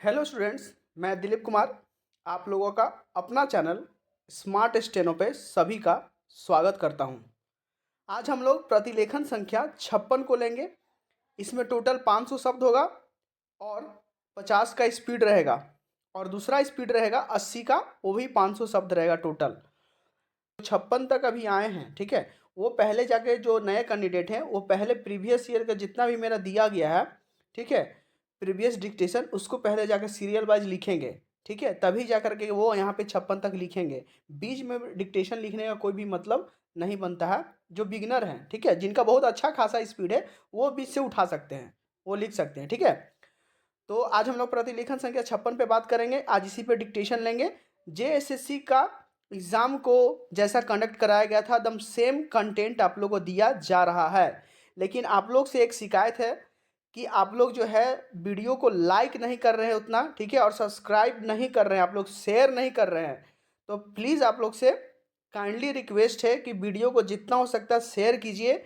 Hello students, मैं दिलीप कुमार आप लोगों का अपना चैनल स्मार्ट स्टेनो पे सभी का स्वागत करता हूं। आज हम लोग प्रतिलेखन संख्या 56 को लेंगे। इसमें टोटल 500 शब्द होगा और 50 का स्पीड रहेगा और दूसरा स्पीड रहेगा 80 का, वो भी 500 शब्द रहेगा टोटल। 56 तक अभी आए हैं, ठीक है। वो पहले जाके जो नए कैंडिडेट हैं वो पहले प्रीवियस ईयर का जितना भी मेरा दिया गया है, ठीक है, प्रीवियस डिक्टेशन उसको पहले जाकर सीरियल वाइज लिखेंगे, ठीक है, तभी जा कर के वो यहाँ पे 56 तक लिखेंगे। बीच में डिक्टेशन लिखने का कोई भी मतलब नहीं बनता है। जो बिगिनर हैं, ठीक है, जिनका बहुत अच्छा खासा स्पीड है, वो बीच से उठा सकते हैं, वो लिख सकते हैं, ठीक है। तो आज हम लोग प्रतिलेखन संख्या 56 पे बात करेंगे। आज इसी पे डिक्टेशन लेंगे। जेएसएससी का एग्ज़ाम को जैसा कंडक्ट कराया गया था, एकदम सेम कंटेंट आप लोग को दिया जा रहा है। लेकिन आप लोग से एक शिकायत है कि आप लोग जो है वीडियो को लाइक नहीं कर रहे हैं उतना, ठीक है, और सब्सक्राइब नहीं कर रहे हैं, आप लोग शेयर नहीं कर रहे हैं। तो प्लीज़ आप लोग से काइंडली रिक्वेस्ट है कि वीडियो को जितना हो सकता है शेयर कीजिए,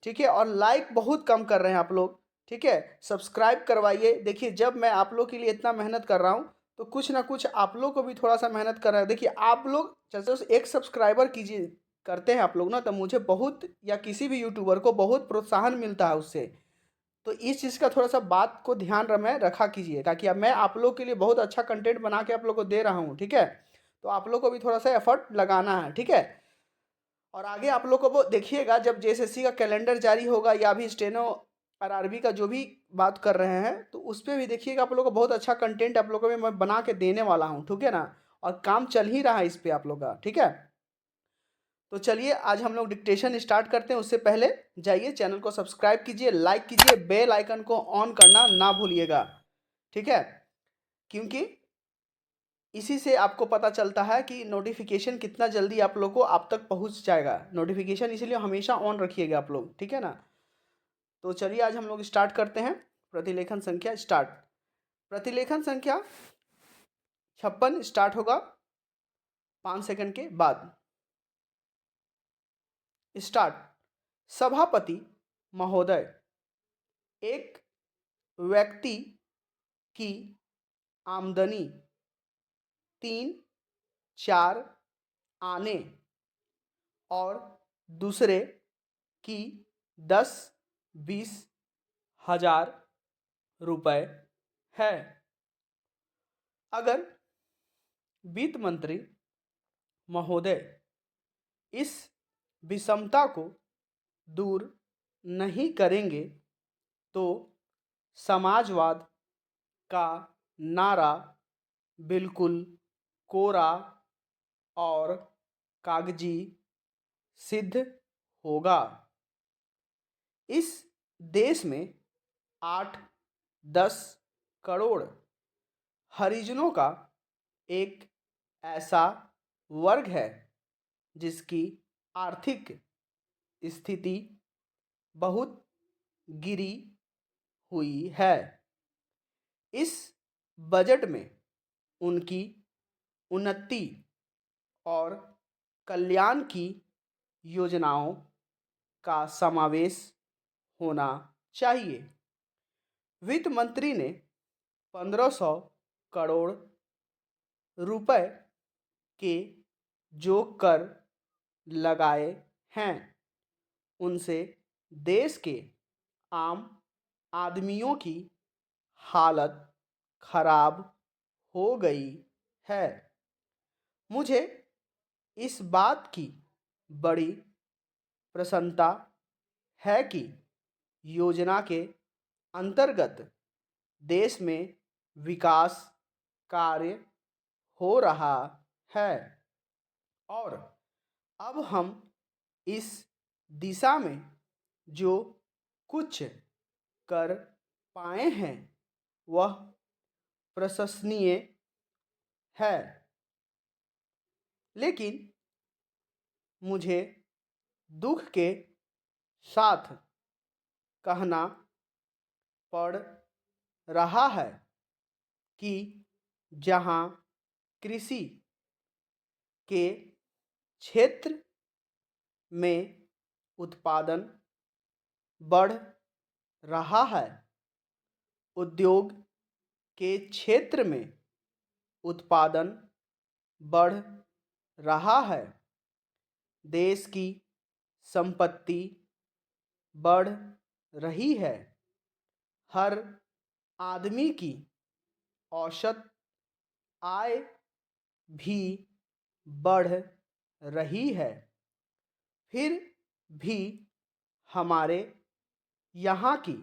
ठीक है, और लाइक बहुत कम कर रहे हैं आप लोग, ठीक है। सब्सक्राइब करवाइए। देखिए, जब मैं आप लोग के लिए इतना मेहनत कर रहा हूँ तो कुछ ना कुछ आप लोग को भी थोड़ा सा मेहनत करना है। देखिए, आप लोग जैसे उस एक सब्सक्राइबर कीजिए करते हैं आप लोग ना, तो मुझे बहुत, या किसी भी यूट्यूबर को बहुत प्रोत्साहन मिलता है उससे। तो इस चीज़ का थोड़ा सा बात को ध्यान में रखा कीजिए, ताकि अब मैं आप लोग के लिए बहुत अच्छा कंटेंट बना के आप लोग को दे रहा हूँ, ठीक है। तो आप लोग को भी थोड़ा सा एफर्ट लगाना है, ठीक है। और आगे आप लोग को वो देखिएगा, जब जेएसएससी का कैलेंडर जारी होगा या भी स्टेनो आरआरबी का जो भी बात कर रहे हैं, तो उस पर भी देखिएगा, आप लोग को बहुत अच्छा कंटेंट आप लोगों को मैं बना के देने वाला हूँ, ठीक है ना। और काम चल ही रहा है इस पर आप लोग का, ठीक है। तो चलिए आज हम लोग डिक्टेशन स्टार्ट करते हैं। उससे पहले जाइए चैनल को सब्सक्राइब कीजिए, लाइक कीजिए, बेल आइकन को ऑन करना ना भूलिएगा, ठीक है। क्योंकि इसी से आपको पता चलता है कि नोटिफिकेशन कितना जल्दी आप लोग को आप तक पहुंच जाएगा। नोटिफिकेशन इसलिए हमेशा ऑन रखिएगा आप लोग, ठीक है ना। तो चलिए आज हम लोग स्टार्ट करते हैं। प्रतिलेखन संख्या स्टार्ट। प्रतिलेखन संख्या 56 स्टार्ट होगा 5 सेकंड के बाद। स्टार्ट। सभापति महोदय, एक व्यक्ति की आमदनी 3-4 आने और दूसरे की 10-20 हजार रुपए है। अगर वित्त मंत्री महोदय इस विषमता को दूर नहीं करेंगे तो समाजवाद का नारा बिल्कुल कोरा और कागजी सिद्ध होगा। इस देश में 8-10 करोड़ हरिजनों का एक ऐसा वर्ग है जिसकी आर्थिक स्थिति बहुत गिरी हुई है। इस बजट में उनकी उन्नति और कल्याण की योजनाओं का समावेश होना चाहिए। वित्त मंत्री ने 1500 करोड़ रुपए के जो कर लगाए हैं, उनसे देश के आम आदमियों की हालत खराब हो गई है। मुझे इस बात की बड़ी प्रसन्नता है कि योजना के अंतर्गत देश में विकास कार्य हो रहा है और अब हम इस दिशा में जो कुछ कर पाए हैं वह प्रशंसनीय है। लेकिन मुझे दुख के साथ कहना पड़ रहा है कि जहां कृषि के क्षेत्र में उत्पादन बढ़ रहा है, उद्योग के क्षेत्र में उत्पादन बढ़ रहा है। देश की संपत्ति बढ़ रही है। हर आदमी की औसत आय भी बढ़ रही है। फिर भी हमारे यहाँ की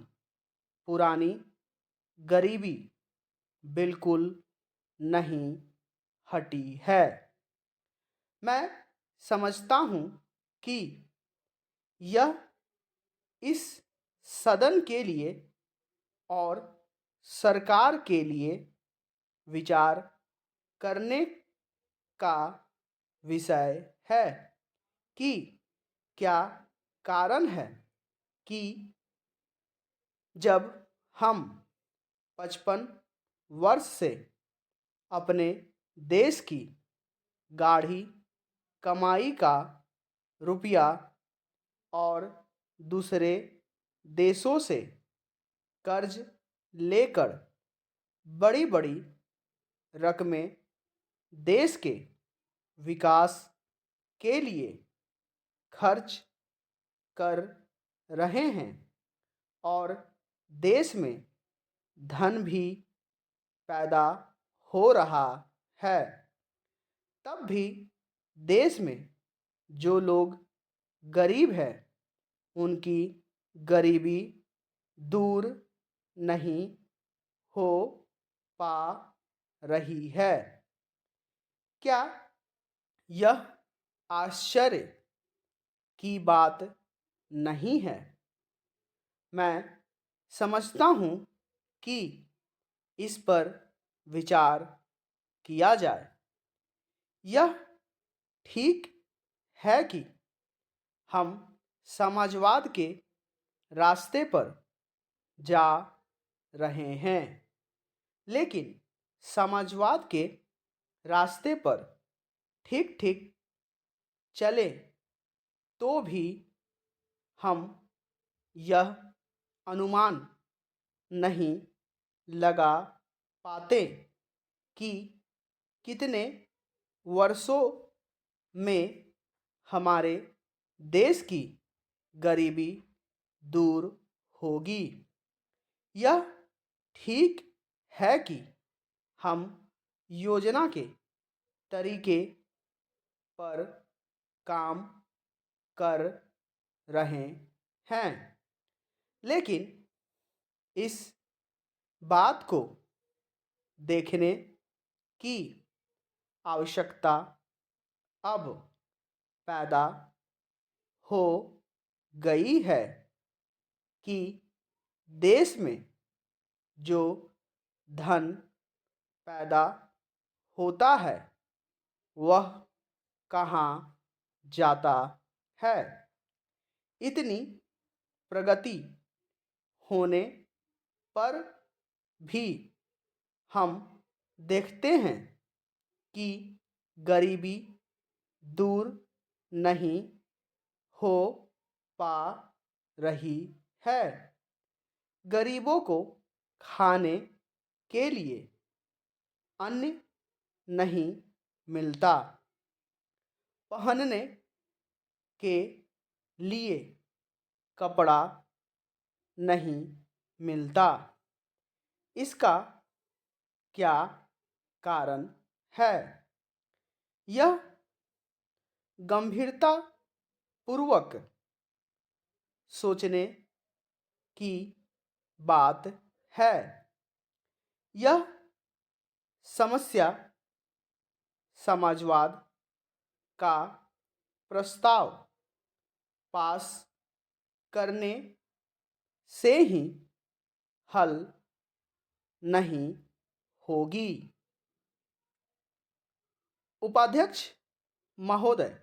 पुरानी गरीबी बिल्कुल नहीं हटी है। मैं समझता हूँ कि यह इस सदन के लिए और सरकार के लिए विचार करने का विषय है कि क्या कारण है कि जब हम 55 वर्ष से अपने देश की गाढ़ी कमाई का रुपया और दूसरे देशों से कर्ज लेकर बड़ी बड़ी रकमें देश के विकास के लिए खर्च कर रहे हैं और देश में धन भी पैदा हो रहा है, तब भी देश में जो लोग गरीब हैं उनकी गरीबी दूर नहीं हो पा रही है। क्या यह आश्चर्य की बात नहीं है? मैं समझता हूँ कि इस पर विचार किया जाए। यह ठीक है कि हम समाजवाद के रास्ते पर जा रहे हैं, लेकिन समाजवाद के रास्ते पर ठीक ठीक चले तो भी हम यह अनुमान नहीं लगा पाते कि कितने वर्षों में हमारे देश की गरीबी दूर होगी। यह ठीक है कि हम योजना के तरीके पर काम कर रहे हैं, लेकिन इस बात को देखने की आवश्यकता अब पैदा हो गई है कि देश में जो धन पैदा होता है वह कहाँ जाता है। इतनी प्रगति होने पर भी हम देखते हैं कि गरीबी दूर नहीं हो पा रही है। गरीबों को खाने के लिए अन्न नहीं मिलता, पहनने के लिए कपड़ा नहीं मिलता। इसका क्या कारण है? यह गंभीरता पूर्वक सोचने की बात है। यह समस्या समाजवाद का प्रस्ताव पास करने से ही हल नहीं होगी। उपाध्यक्ष महोदय,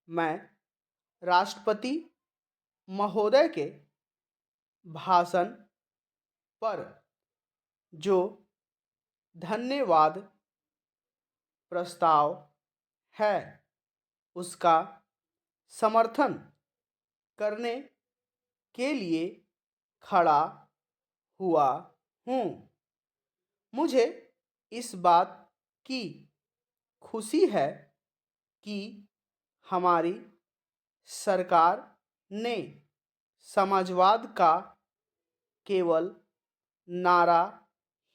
मैं राष्ट्रपति महोदय के भाषण पर जो धन्यवाद प्रस्ताव है उसका समर्थन करने के लिए खड़ा हुआ हूँ। मुझे इस बात की खुशी है कि हमारी सरकार ने समाजवाद का केवल नारा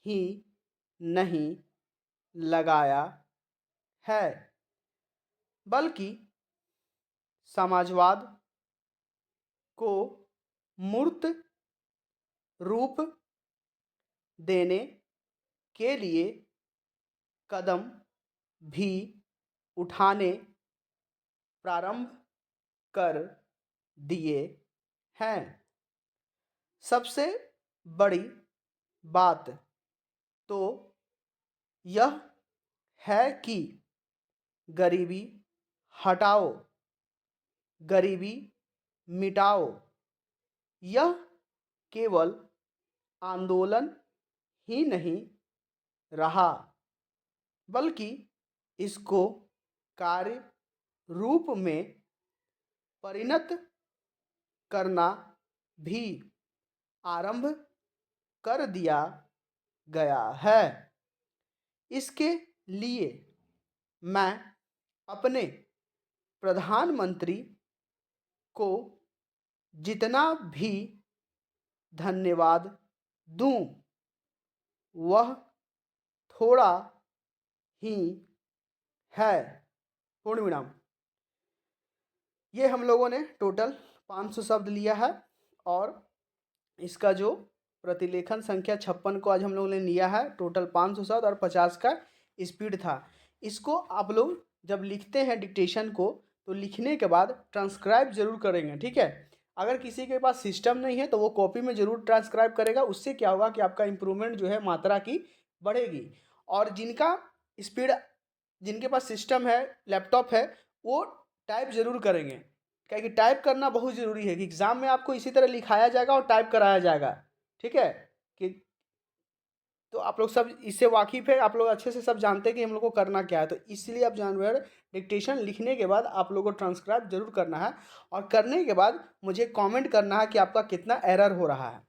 ही नहीं लगाया है, बल्कि समाजवाद को मूर्त रूप देने के लिए कदम भी उठाने प्रारंभ कर दिए हैं। सबसे बड़ी बात तो यह है कि गरीबी हटाओ, गरीबी मिटाओ यह केवल आंदोलन ही नहीं रहा, बल्कि इसको कार्य रूप में परिणत करना भी आरंभ कर दिया गया है। इसके लिए मैं अपने प्रधानमंत्री को जितना भी धन्यवाद दूं, वह थोड़ा ही है। पूर्ण विराम। ये हम लोगों ने टोटल 500 शब्द लिया है और इसका जो प्रतिलेखन संख्या 56 को आज हम लोगों ने लिया है। टोटल 500 शब्द और 50 का स्पीड था। इसको आप लोग जब लिखते हैं डिक्टेशन को, तो लिखने के बाद ट्रांसक्राइब जरूर करेंगे, ठीक है। अगर किसी के पास सिस्टम नहीं है तो वो कॉपी में ज़रूर ट्रांसक्राइब करेगा। उससे क्या होगा कि आपका इम्प्रूवमेंट जो है मात्रा की बढ़ेगी। और जिनके पास सिस्टम है, लैपटॉप है, वो टाइप ज़रूर करेंगे, क्योंकि टाइप करना बहुत ज़रूरी है कि एग्ज़ाम में आपको इसी तरह लिखाया जाएगा और टाइप कराया जाएगा, ठीक है। कि तो आप लोग सब इससे वाकिफ़ है, आप लोग अच्छे से सब जानते हैं कि हम लोग को करना क्या है। तो इसलिए आप जानवर डिक्टेशन लिखने के बाद आप लोगों को ट्रांसक्राइब जरूर करना है और करने के बाद मुझे कमेंट करना है कि आपका कितना एरर हो रहा है।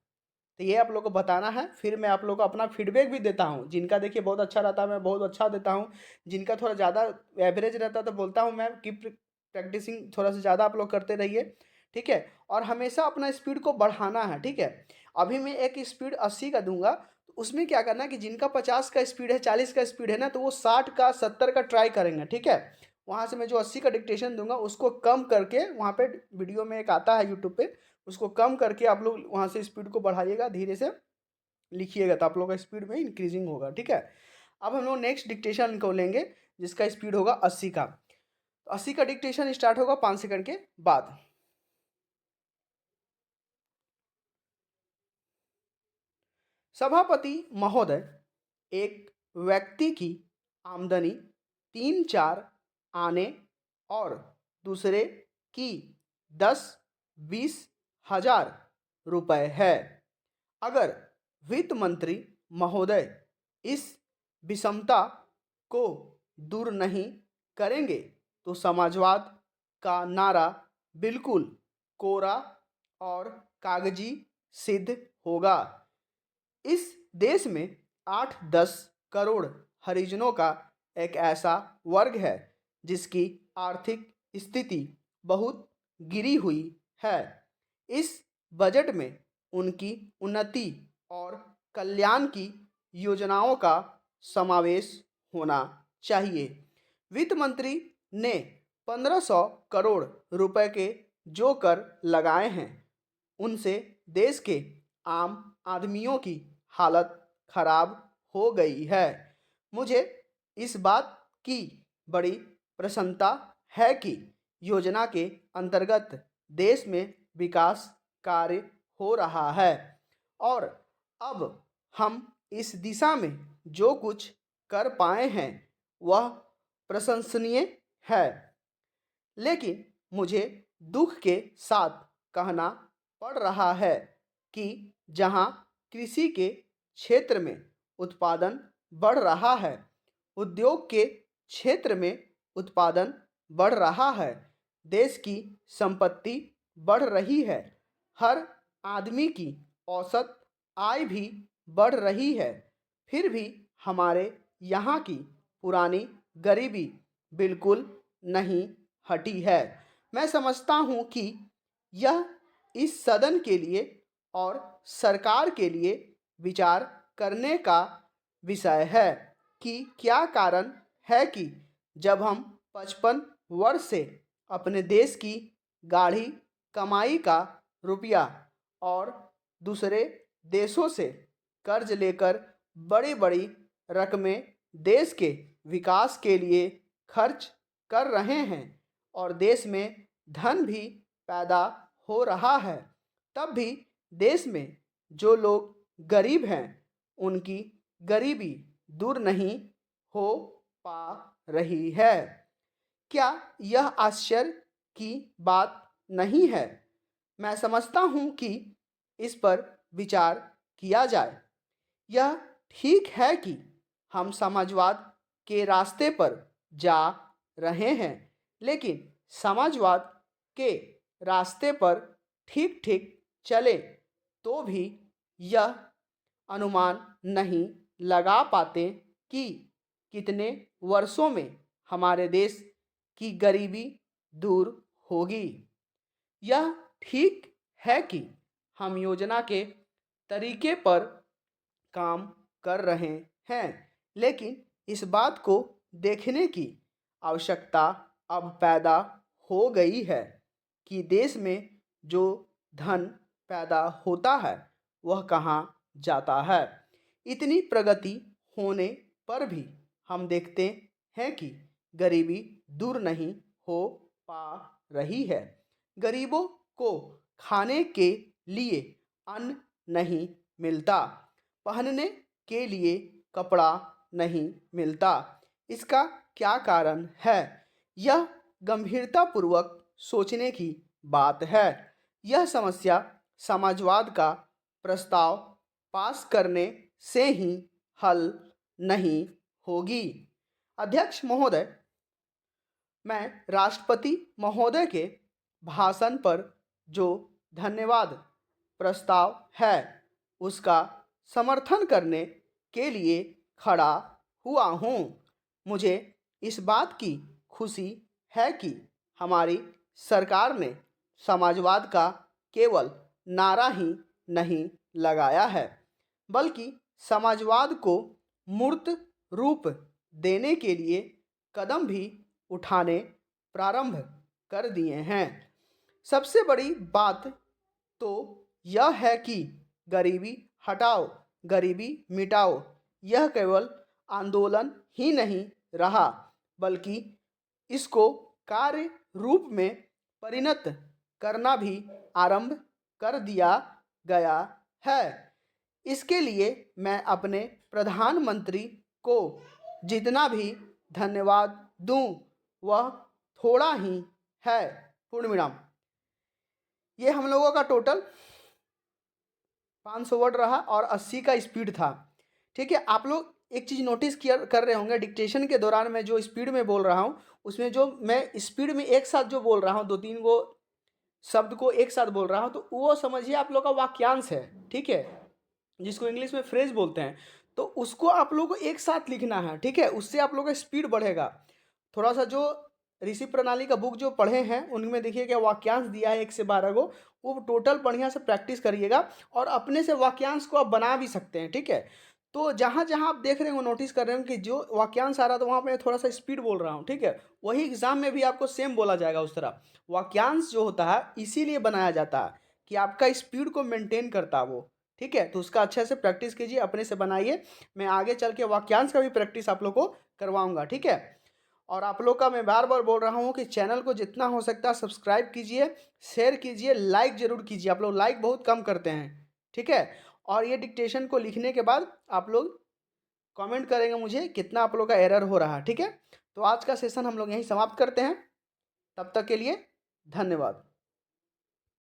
तो ये आप लोग को बताना है। फिर मैं आप लोग को अपना फीडबैक भी देता हूँ। जिनका देखिए बहुत अच्छा रहता है मैं बहुत अच्छा देता हूँ, जिनका थोड़ा ज़्यादा एवरेज रहता है तो बोलता हूँ मैं कि प्रैक्टिसिंग थोड़ा सा ज़्यादा आप लोग करते रहिए, ठीक है। और हमेशा अपना स्पीड को बढ़ाना है, ठीक है। अभी मैं एक स्पीड 80 का दूंगा, तो उसमें क्या करना है कि जिनका 50 का स्पीड है, 40 का स्पीड है ना, तो वो 60 का 70 का ट्राई करेंगे, ठीक है। वहाँ से मैं जो 80 का डिक्टेशन दूंगा उसको कम करके, वहाँ पे वीडियो में एक आता है यूट्यूब पे, उसको कम करके आप लोग वहाँ से स्पीड को बढ़ाइएगा, धीरे से लिखिएगा, तो आप लोग का स्पीड में इंक्रीजिंग होगा, ठीक है। अब हम लोग नेक्स्ट डिक्टेशन को लेंगे जिसका स्पीड होगा 80 का। तो 80 का डिक्टेशन स्टार्ट होगा 5 सेकंड के बाद। सभापति महोदय, एक व्यक्ति की आमदनी 3-4 आने और दूसरे की 10-20 हजार रुपए है। अगर वित्त मंत्री महोदय इस विषमता को दूर नहीं करेंगे तो समाजवाद का नारा बिल्कुल कोरा और कागजी सिद्ध होगा। इस देश में 8-10 करोड़ हरिजनों का एक ऐसा वर्ग है जिसकी आर्थिक स्थिति बहुत गिरी हुई है। इस बजट में उनकी उन्नति और कल्याण की योजनाओं का समावेश होना चाहिए। वित्त मंत्री ने 1500 करोड़ रुपए के जो कर लगाए हैं, उनसे देश के आम आदमियों की हालत खराब हो गई है। मुझे इस बात की बड़ी प्रसन्नता है कि योजना के अंतर्गत देश में विकास कार्य हो रहा है और अब हम इस दिशा में जो कुछ कर पाए हैं वह प्रशंसनीय है। लेकिन मुझे दुख के साथ कहना पड़ रहा है कि जहां कृषि के क्षेत्र में उत्पादन बढ़ रहा है, उद्योग के क्षेत्र में उत्पादन बढ़ रहा है, देश की संपत्ति बढ़ रही है, हर आदमी की औसत आय भी बढ़ रही है, फिर भी हमारे यहाँ की पुरानी गरीबी बिल्कुल नहीं हटी है। मैं समझता हूँ कि यह इस सदन के लिए और सरकार के लिए विचार करने का विषय है कि क्या कारण है कि जब हम 55 वर्ष से अपने देश की गाढ़ी कमाई का रुपया और दूसरे देशों से कर्ज लेकर बड़ी बड़ी रकमें देश के विकास के लिए खर्च कर रहे हैं और देश में धन भी पैदा हो रहा है, तब भी देश में जो लोग गरीब हैं उनकी गरीबी दूर नहीं हो पा रही है। क्या यह आश्चर्य की बात नहीं है? मैं समझता हूँ कि इस पर विचार किया जाए। यह ठीक है कि हम समाजवाद के रास्ते पर जा रहे हैं, लेकिन समाजवाद के रास्ते पर ठीक ठीक चले तो भी यह अनुमान नहीं लगा पाते कि कितने वर्षों में हमारे देश की गरीबी दूर होगी। यह ठीक है कि हम योजना के तरीके पर काम कर रहे हैं, लेकिन इस बात को देखने की आवश्यकता अब पैदा हो गई है कि देश में जो धन पैदा होता है वह कहाँ जाता है। इतनी प्रगति होने पर भी हम देखते हैं कि गरीबी दूर नहीं हो पा रही है। गरीबों को खाने के लिए अन्न नहीं मिलता, पहनने के लिए कपड़ा नहीं मिलता। इसका क्या कारण है? यह गंभीरतापूर्वक सोचने की बात है। यह समस्या समाजवाद का प्रस्ताव पास करने से ही हल नहीं होगी। अध्यक्ष महोदय, मैं राष्ट्रपति महोदय के भाषण पर जो धन्यवाद प्रस्ताव है उसका समर्थन करने के लिए खड़ा हुआ हूँ। मुझे इस बात की खुशी है कि हमारी सरकार ने समाजवाद का केवल नारा ही नहीं लगाया है, बल्कि समाजवाद को मूर्त रूप देने के लिए कदम भी उठाने प्रारंभ कर दिए हैं। सबसे बड़ी बात तो यह है कि गरीबी हटाओ, गरीबी मिटाओ यह केवल आंदोलन ही नहीं रहा, बल्कि इसको कार्य रूप में परिणत करना भी आरंभ कर दिया गया है। इसके लिए मैं अपने प्रधानमंत्री को जितना भी धन्यवाद दूं वह थोड़ा ही है। पूर्ण विराम। ये हम लोगों का टोटल 500 वर्ड रहा और 80 का स्पीड था। ठीक है, आप लोग एक चीज़ नोटिस किया कर रहे होंगे, डिक्टेशन के दौरान मैं जो स्पीड में बोल रहा हूँ उसमें जो मैं स्पीड में एक साथ जो बोल रहा हूँ 2-3 गो शब्द को एक साथ बोल रहा हूँ तो वो समझिए आप लोग का वाक्यांश है। ठीक है, जिसको इंग्लिश में फ्रेज बोलते हैं, तो उसको आप लोग को एक साथ लिखना है। ठीक है, उससे आप लोग का स्पीड बढ़ेगा। थोड़ा सा जो ऋषि प्रणाली का बुक जो पढ़े हैं उनमें देखिए क्या वाक्यांश दिया है 1 से 12 गो, वो टोटल बढ़िया से प्रैक्टिस करिएगा और अपने से वाक्यांश को आप बना भी सकते हैं। ठीक है, तो जहाँ जहाँ आप देख रहे हो नोटिस कर रहे हो कि जो वाक्यांश आ रहा है तो वहाँ पे थोड़ा सा स्पीड बोल रहा हूँ। ठीक है, वही एग्जाम में भी आपको सेम बोला जाएगा उस तरह। वाक्यांश जो होता है इसीलिए बनाया जाता है कि आपका स्पीड को मेंटेन करता है वो। ठीक है, तो उसका अच्छे से प्रैक्टिस कीजिए, अपने से बनाइए। मैं आगे चल के वाक्यांश का भी प्रैक्टिस आप लोग को करवाऊंगा। ठीक है, और आप लोग का मैं बार बार बोल रहा हूँ कि चैनल को जितना हो सकता है सब्सक्राइब कीजिए, शेयर कीजिए, लाइक ज़रूर कीजिए। आप लोग लाइक बहुत कम करते हैं। ठीक है, और ये डिक्टेशन को लिखने के बाद आप लोग कमेंट करेंगे मुझे कितना आप लोग का एरर हो रहा है। ठीक है, तो आज का सेशन हम लोग यहीं समाप्त करते हैं। तब तक के लिए धन्यवाद।